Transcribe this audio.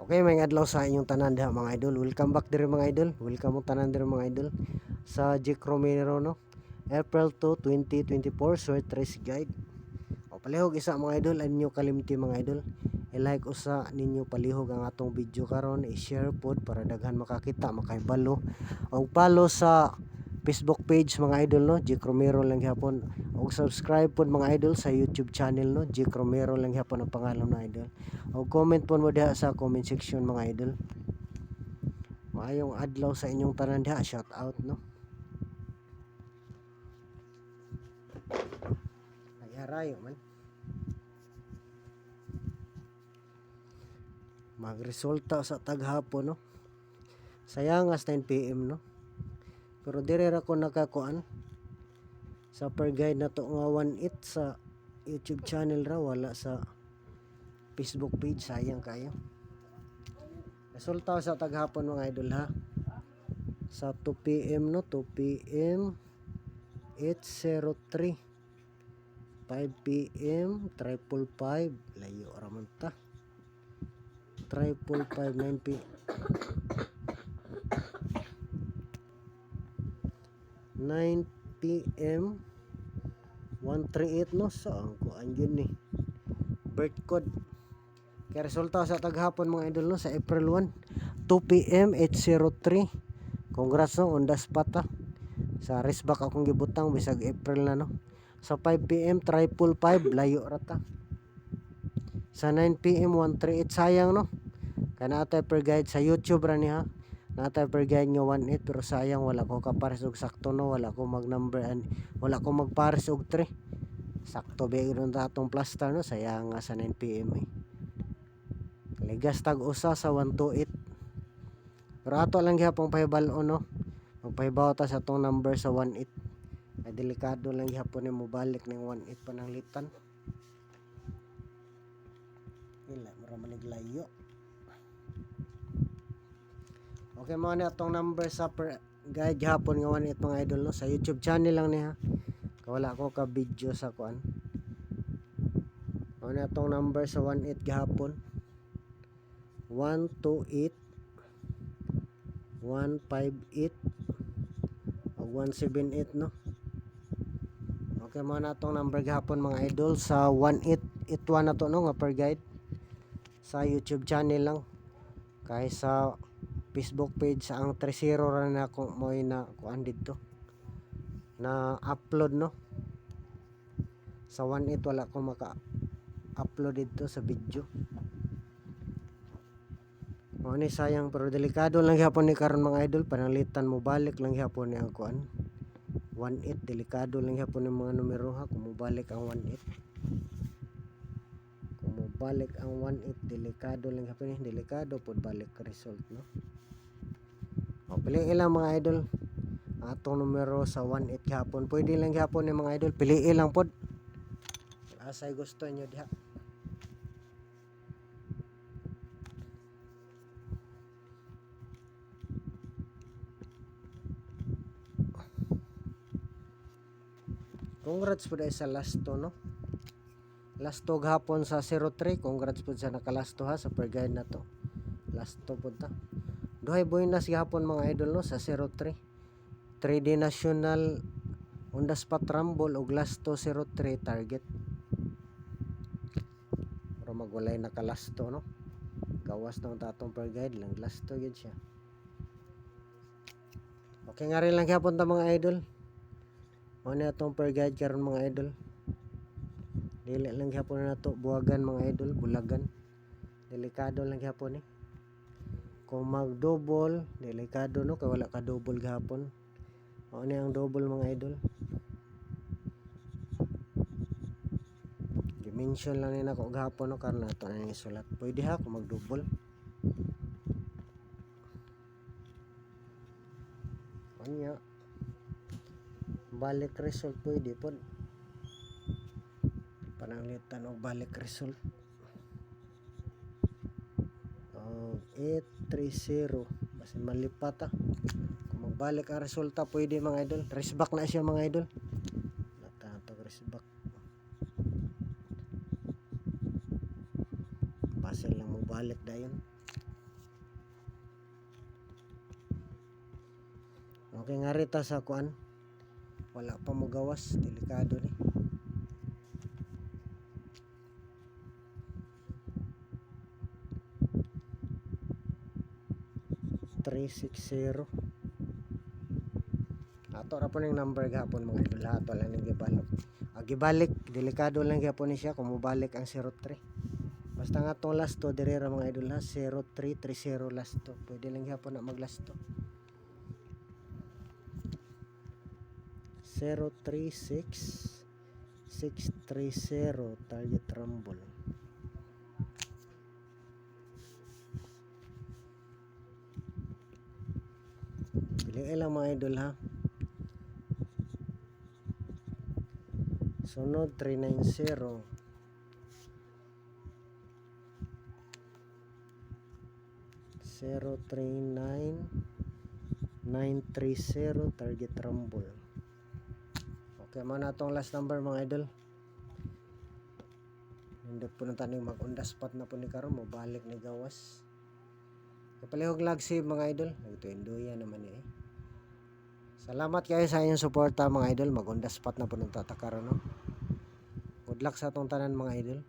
Okay, may adlaw sa inyong tanan diha mga idol. Welcome back diri mga idol. Welcome mo tanan diri mga idol sa Jake Romero no. April 2, 2024 short race guide. O palihog isa mga idol anyo kalimti mga idol. I-like usa ninyo palihog ang atong video karon, i-share pod para daghan makakita, makahibalo. Og follow sa Facebook page mga idol no, Jake Romero lang gyapon. Og subscribe pod mga idol sa YouTube channel no, Jake Romero lang gyapon ang pangalan ng idol. Og comment po mo diha sa comment section mga idol. Maayong adlaw sa inyong tanan diha, shout out no. Ay harayo man. Magresulta sa taghapon no. Sayang as 9 PM no. Pero dire ra ko nakakuan sa per guide na to nga 1-8 sa YouTube channel ra, wala sa Facebook page, sayang kayo. Resulta sa taghapon mga idol ha. Sa 2 PM no, 2 PM 803. 5 PM 555, layo ra man ta. 555 9 p 9 PM 138 no, saan ko anjun ni birth code. Kaya resulta sa taghapon mga idol no, sa April 1 2 PM 803. Congrats no, on the spot ha. Sa raceback akong gibutang bisag April na no. Sa 5 PM 555, layo ra ta. Sa 9 PM 138, sayang no. Kana atay per guide sa YouTube ra ni ha. Natay per guide nga 18 pero sayang wala ko kapares og sakto no, wala ko mag number and wala ko magpares og 3. Sakto ba gid ta atong plaster no, sayang nga sa 9 PM eh. Ligas tag usa sa 128. Pero ato lang gyapon pahibal-on no. Magpahibaw ta sa tong number sa 18. Ay delikado lang gyapon ni mo balik ning 18 pananglitan. Ila mura man layo. Okay mo na atong number sa per guide hapon nga 18 mga idol no, sa YouTube channel lang niya. Wala ko ka video sa kuan. Ano atong number sa 18 gihapon? 128 158 o 178 no. Okay mo na atong number gihapon mga idol sa 1881 na to no nga per guide sa YouTube channel lang. Kay sa Facebook page ang 30 ra na ko mo na kuan dito na upload no. Sa 18 wala ko maka-upload dito sa video. O ni sayang pero delikado lang gyapon ni karon mga idol, pananglitan mo balik lang gyapon ni ang kuan. 18 delikado lang gyapon ni mga numero ha kung mobalik ang 18. Kung mobalik ang 18 delikado lang gyapon ni, delikado pod balik result no. O piliin lang mga idol atong numero sa 18 gihapon. Pwede lang gihapon ni mga idol, piliin lang pod. Asay gusto nyo diha. Congrats po dahil sa lasto no. Lasto gahapon sa 03. Congrats po sa nakalasto ha sa per guide na to. Lasto po ta. Duhay buenas gahapon mga idol no sa 03. 3D National on the spot rumble og lasto 03 target. Pero magwalay nakalasto no. Gawas ng tatong per guide lang lasto gid siya. Okay nga rin lang gahapon ta mga idol. Ano atong per guide karon mga idol. Dili lang gyapon na to buwagan mga idol, bulagan. Delikado lang gyapon eh. Kung mag-double, delikado no kay wala ka double gahapon. Ano ang double mga idol? Dimension lang ni nako gahapon no karon nato na isulat. Pwede ha kung mag-double. Anya balik result pwede po pananglitan o balik result 830 basin malipat ha kung magbalik ang resulta pwede mga idol. Raceback na siya mga idol, natatag raceback basin lang mo balik dayon. Okay nga rita sa kuan. Wala pa mo gawas, delikado ni. $360. Ato ra po ning number gahapon mga idol, ato lang ning gibalik. Gibalik, delikado lang gyapon ni siya kung mobalik ang 03. Basta nga tong last to dire ra mga idol ha, 0330 last to. Pwede lang gyapon na mag last to. 036630 target rumble. Piliin lang mga idol ha. Sunod 390. 039930 target rumble. Okay, mo na itong last number mga idol. Hindi po nang taning mag-on the spot na po ni karon mo balik ni gawas. Kapalihog lag save mga idol. Nagtuinduya naman eh. Salamat kayo sa inyong suporta mga idol. Mag-on the spot na po nang tatakaron no. Good luck sa atong tanan mga idol.